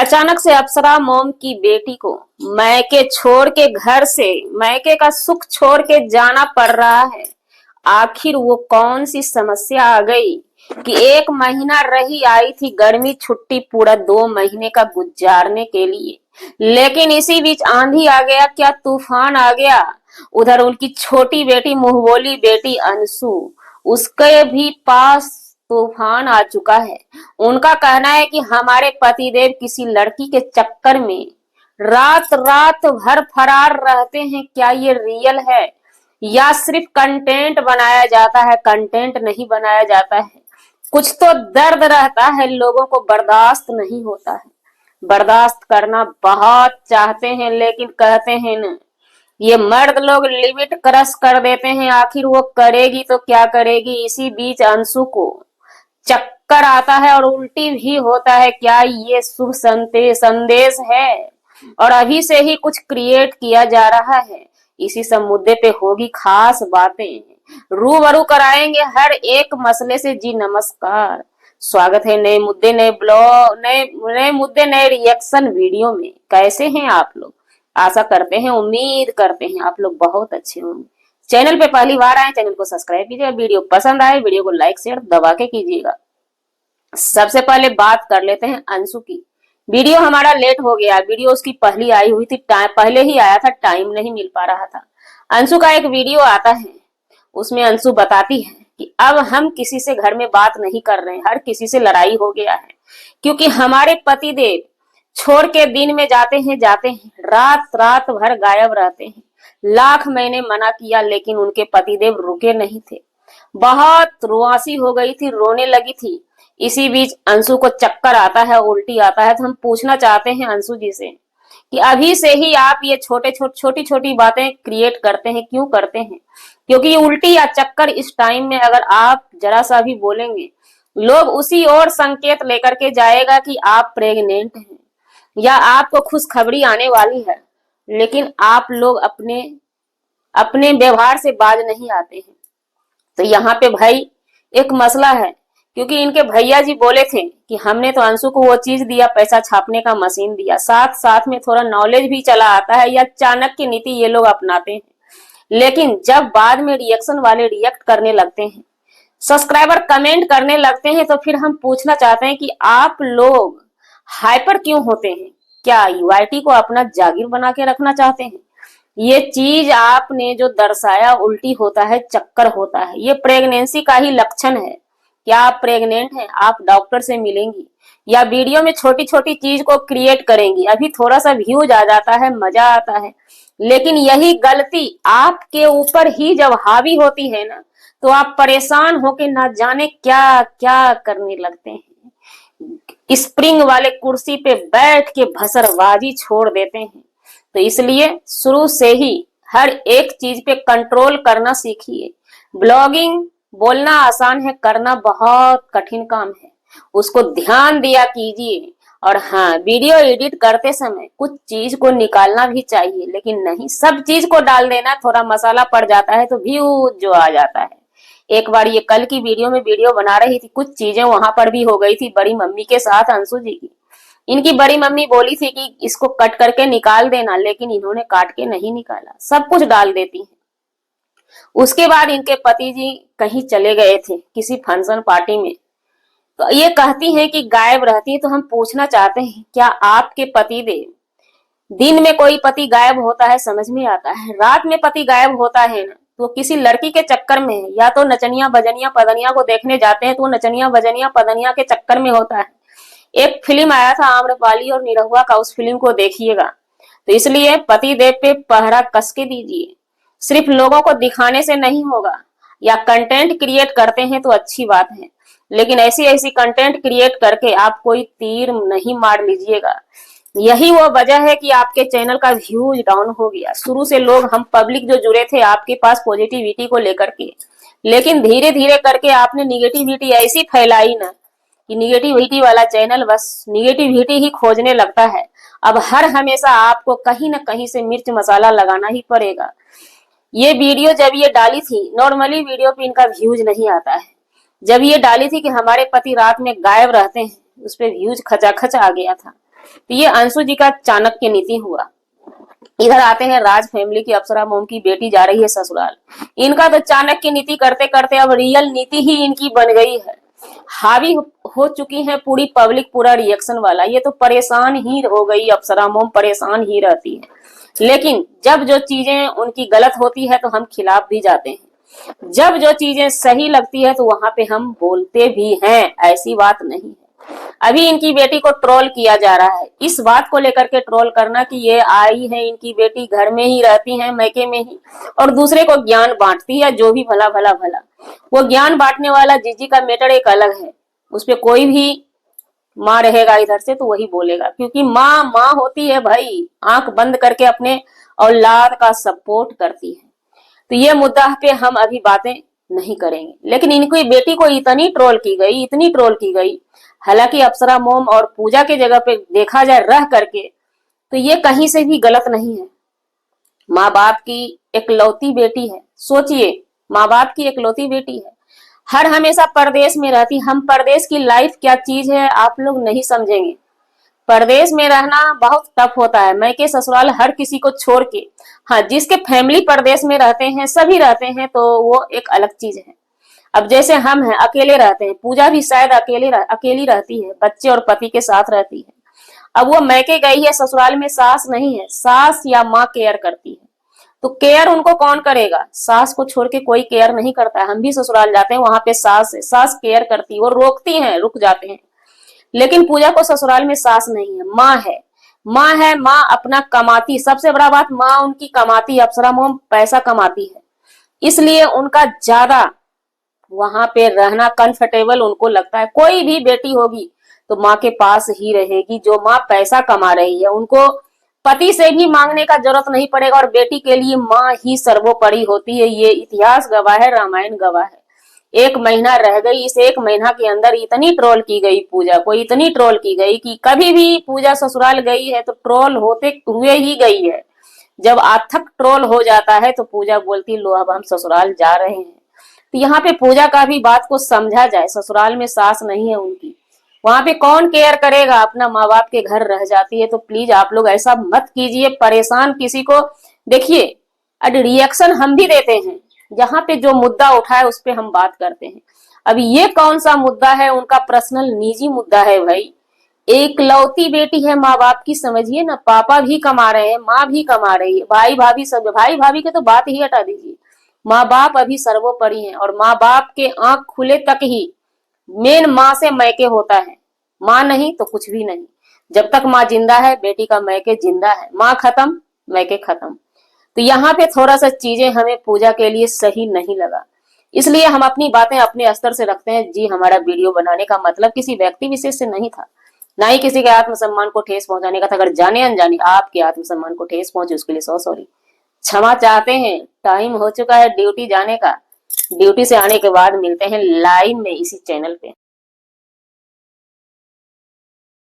अचानक से अप्सरा मोम की बेटी को मैके छोड़ के घर से मैके का सुख छोड़ के जाना पड़ रहा है। आखिर वो कौन सी समस्या आ गई कि 1 महीना रही आई थी गर्मी छुट्टी पूरा 2 महीने का गुजारने के लिए, लेकिन इसी बीच आंधी आ गया, क्या तूफान आ गया। उधर उनकी छोटी बेटी मुंहबोली बेटी अंशु, उसके भी पास तूफान आ चुका है। उनका कहना है कि हमारे पतिदेव किसी लड़की के चक्कर में रात रात भर फरार रहते हैं। क्या ये रियल है या सिर्फ कंटेंट बनाया जाता है? कंटेंट नहीं बनाया जाता है, कुछ तो दर्द रहता है, लोगों को बर्दाश्त नहीं होता है। बर्दाश्त करना बहुत चाहते हैं लेकिन कहते हैं न, ये मर्द लोग लिमिट क्रॉस कर देते हैं। आखिर वो करेगी तो क्या करेगी। इसी बीच अंशु को चक्कर आता है और उल्टी भी होता है। क्या ये शुभ संदेश है और अभी से ही कुछ क्रिएट किया जा रहा है? इसी सब मुद्दे पे होगी खास बातें, रूबरू कराएंगे हर एक मसले से। जी नमस्कार, स्वागत है नए मुद्दे, नए ब्लॉग, नए मुद्दे, नए रिएक्शन वीडियो में। कैसे हैं आप लोग? आशा करते हैं, उम्मीद करते हैं आप लोग बहुत अच्छे होंगे। चैनल पे पहली बार आए, चैनल को सब्सक्राइब कीजिएगा। वीडियो पसंद आए वीडियो को लाइक शेयर दबा के कीजिएगा। सबसे पहले बात कर लेते हैं अंशु की। वीडियो हमारा लेट हो गया। वीडियो उसकी पहली आई हुई थी, पहले ही आया था, टाइम नहीं मिल पा रहा था। अंशु का एक वीडियो आता है, उसमें अंशु बताती है कि अब हम किसी से घर में बात नहीं कर रहे हैं, हर किसी से लड़ाई हो गया है, क्योंकि हमारे पतिदेव छोड़ के दिन में जाते हैं, रात रात भर गायब रहते हैं। लाख मैंने मना किया लेकिन उनके पतिदेव रुके नहीं थे। बहुत रुआसी हो गई थी, रोने लगी थी। इसी बीच अंशु को चक्कर आता है, उल्टी आता है। तो हम पूछना चाहते हैं अंशु जी से कि अभी से ही आप ये छोटी छोटी बातें क्रिएट करते हैं, क्यों करते हैं? क्योंकि उल्टी या चक्कर इस टाइम में अगर आप जरा सा भी बोलेंगे, लोग उसी ओर संकेत लेकर के जाएगा कि आप प्रेग्नेंट हैं या आपको खुशखबरी आने वाली है। लेकिन आप लोग अपने अपने व्यवहार से बाज नहीं आते हैं। तो यहाँ पे भाई एक मसला है, क्योंकि इनके भैया जी बोले थे कि हमने तो अंशु को वो चीज दिया, पैसा छापने का मशीन दिया, साथ साथ में थोड़ा नॉलेज भी चला आता है, या चाणक्य नीति ये लोग अपनाते हैं। लेकिन जब बाद में रिएक्शन वाले रिएक्ट करने लगते हैं, सब्सक्राइबर कमेंट करने लगते हैं, तो फिर हम पूछना चाहते हैं कि आप लोग हाइपर क्यों होते हैं? क्या यूआईटी को अपना जागीर बना के रखना चाहते हैं? ये चीज आपने जो दर्शाया उल्टी होता है, चक्कर होता है, ये प्रेगनेंसी का ही लक्षण है। क्या आप प्रेग्नेंट हैं? आप डॉक्टर से मिलेंगी या वीडियो में छोटी छोटी चीज को क्रिएट करेंगी, अभी थोड़ा सा व्यूज आ जाता है, मजा आता है। लेकिन यही गलती आपके ऊपर ही जब हावी होती है ना, तो आप परेशान होके ना जाने क्या क्या करने लगते हैं। स्प्रिंग वाले कुर्सी पे बैठ के भसरबाजी छोड़ देते हैं। तो इसलिए शुरू से ही हर एक चीज पे कंट्रोल करना सीखिए। ब्लॉगिंग बोलना आसान है, करना बहुत कठिन काम है, उसको ध्यान दिया कीजिए। और हाँ, वीडियो एडिट करते समय कुछ चीज को निकालना भी चाहिए, लेकिन नहीं सब चीज को डाल देना, थोड़ा मसाला पड़ जाता है तो व्यूज जो आ जाता है। एक बार ये कल की वीडियो में वीडियो बना रही थी, कुछ चीजें वहां पर भी हो गई थी बड़ी मम्मी के साथ, अंशु जी की। इनकी बड़ी मम्मी बोली थी कि इसको कट करके निकाल देना, लेकिन इन्होंने काट के नहीं निकाला, सब कुछ डाल देती है। उसके बाद इनके पति जी कहीं चले गए थे किसी फंक्शन पार्टी में, तो ये कहती हैं कि गायब रहती है। तो हम पूछना चाहते हैं, क्या आपके पति देव दिन में कोई पति गायब होता है समझ में आता है, रात में पति गायब होता है ना, तो किसी लड़की के चक्कर में है, या तो नचनिया बजनिया पदनिया को देखने जाते हैं तो नचनिया बजनिया पदनिया के चक्कर में होता है। एक फिल्म आया था आम्रपाली और निरहुआ का, उस फिल्म को देखिएगा। तो इसलिए पति देव पे पहरा कस के दीजिए। सिर्फ लोगों को दिखाने से नहीं होगा, या कंटेंट क्रिएट करते हैं तो अच्छी बात है, लेकिन ऐसी ऐसी कंटेंट क्रिएट करके आप कोई तीर नहीं मार लीजिएगा। यही वो वजह है कि आपके चैनल का व्यूज डाउन हो गया। शुरू से लोग हम पब्लिक जो जुड़े थे आपके पास पॉजिटिविटी को लेकर के, लेकिन धीरे धीरे करके आपने निगेटिविटी ऐसी फैलाई ना कि निगेटिविटी वाला चैनल बस निगेटिविटी ही खोजने लगता है। अब हर हमेशा आपको कहीं ना कहीं से मिर्च मसाला लगाना ही पड़ेगा। ये वीडियो जब ये डाली थी, नॉर्मली वीडियो पे इनका व्यूज नहीं आता है, जब ये डाली थी कि हमारे पति रात में गायब रहते हैं, उस पे व्यूज खचाखच आ गया था। तो ये अंशु जी का चाणक्य नीति हुआ। इधर आते हैं राज फैमिली की, अप्सरा मोम की बेटी जा रही है ससुराल। इनका तो चाणक्य नीति करते करते अब रियल नीति ही इनकी बन गई है। हावी हो चुकी है पूरी पब्लिक, पूरा रिएक्शन वाला। ये तो परेशान ही हो गई अप्सरा मोम, परेशान ही रहती है। लेकिन जब जो चीजें उनकी गलत होती है तो हम खिलाफ भी जाते हैं, जब जो चीजें सही लगती है तो वहां पे हम बोलते भी हैं, ऐसी बात नहीं है। अभी इनकी बेटी को ट्रोल किया जा रहा है, इस बात को लेकर के ट्रोल करना कि ये आई है इनकी बेटी, घर में ही रहती है मैके में ही, और दूसरे को ज्ञान बांटती है, जो भी भला भला भला। वो ज्ञान बांटने वाला जीजी का मैटर एक अलग है, उस पर कोई भी माँ रहेगा इधर से तो वही बोलेगा, क्योंकि माँ माँ होती है भाई, आंख बंद करके अपने औलाद का सपोर्ट करती है। तो ये मुद्दा पे हम अभी बातें नहीं करेंगे। लेकिन इनकी बेटी को इतनी ट्रोल की गई, इतनी ट्रोल की गई, हालांकि अप्सरा मोम और पूजा के जगह पे देखा जाए रह करके तो ये कहीं से भी गलत नहीं है। माँ बाप की एकलौती बेटी है, सोचिए, माँ बाप की एकलौती बेटी है, हर हमेशा परदेश में रहती। हम परदेश की लाइफ क्या चीज है आप लोग नहीं समझेंगे। परदेश में रहना बहुत टफ होता है, मैके ससुराल हर किसी को छोड़ के। हाँ, जिसके फैमिली परदेश में रहते हैं, सभी रहते हैं, तो वो एक अलग चीज है। अब जैसे हम हैं, अकेले रहते हैं, पूजा भी शायद अकेली रहती है, बच्चे और पति के साथ रहती है। अब वो मैके गई है, ससुराल में सास नहीं है, सास या माँ केयर करती है, तो केयर उनको कौन करेगा? सास को छोड़ के कोई केयर नहीं करता है। हम भी ससुराल जाते हैं, वहां पे सास है, सास केयर करती है, वो रोकती है, रुक जाते हैं। लेकिन पूजा को ससुराल में सास नहीं है, माँ है। माँ है, माँ अपना कमाती, सबसे बड़ा बात माँ उनकी कमाती, अप्सरा मोम पैसा कमाती है, इसलिए उनका ज्यादा वहां पे रहना कंफर्टेबल उनको लगता है। कोई भी बेटी होगी तो माँ के पास ही रहेगी, जो माँ पैसा कमा रही है, उनको पति से भी मांगने का जरूरत नहीं पड़ेगा, और बेटी के लिए माँ ही सर्वोपरि होती है। ये इतिहास गवाह है, रामायण गवाह है। एक महीना रह गई, इस एक महीना के अंदर इतनी ट्रोल की गई पूजा को, इतनी ट्रोल की गई कि कभी भी पूजा ससुराल गई है तो ट्रोल होते हुए ही गई है। जब अथक ट्रोल हो जाता है तो पूजा बोलती लो अब हम ससुराल जा रहे हैं। तो यहाँ पे पूजा का भी बात को समझा जाए, ससुराल में सास नहीं है उनकी, वहां पे कौन केयर करेगा? अपना माँ बाप के घर रह जाती है। तो प्लीज आप लोग ऐसा मत कीजिए, परेशान किसी को। देखिए, अब रिएक्शन हम भी देते हैं, जहां पे जो मुद्दा उठा है उस पे हम बात करते हैं। अभी ये कौन सा मुद्दा है? उनका पर्सनल निजी मुद्दा है भाई। एकलौती बेटी है माँ बाप की, समझिए ना, पापा भी कमा रहे हैं, माँ भी कमा रही है, भाई भाभी सब, भाई भाभी के तो बात ही हटा दीजिए, माँ बाप अभी सर्वोपरि हैं। और माँ बाप के आंख खुले तक ही मेन माँ से मैके होता है, माँ नहीं तो कुछ भी नहीं। जब तक माँ जिंदा है बेटी का मैके जिंदा है, माँ खत्म मैके खत्म। तो यहाँ पे थोड़ा सा चीजें हमें पूजा के लिए सही नहीं लगा, इसलिए हम अपनी बातें अपने स्तर से रखते हैं। जी, हमारा वीडियो बनाने का मतलब किसी व्यक्ति विशेष से नहीं था, ना ही किसी के आत्मसम्मान को ठेस पहुंचाने का था। अगर जाने अनजाने आपके आत्मसम्मान को ठेस पहुंचे उसके लिए सॉरी, क्षमा चाहते हैं। टाइम हो चुका है ड्यूटी जाने का, ड्यूटी से आने के बाद मिलते हैं लाइव में इसी चैनल पे।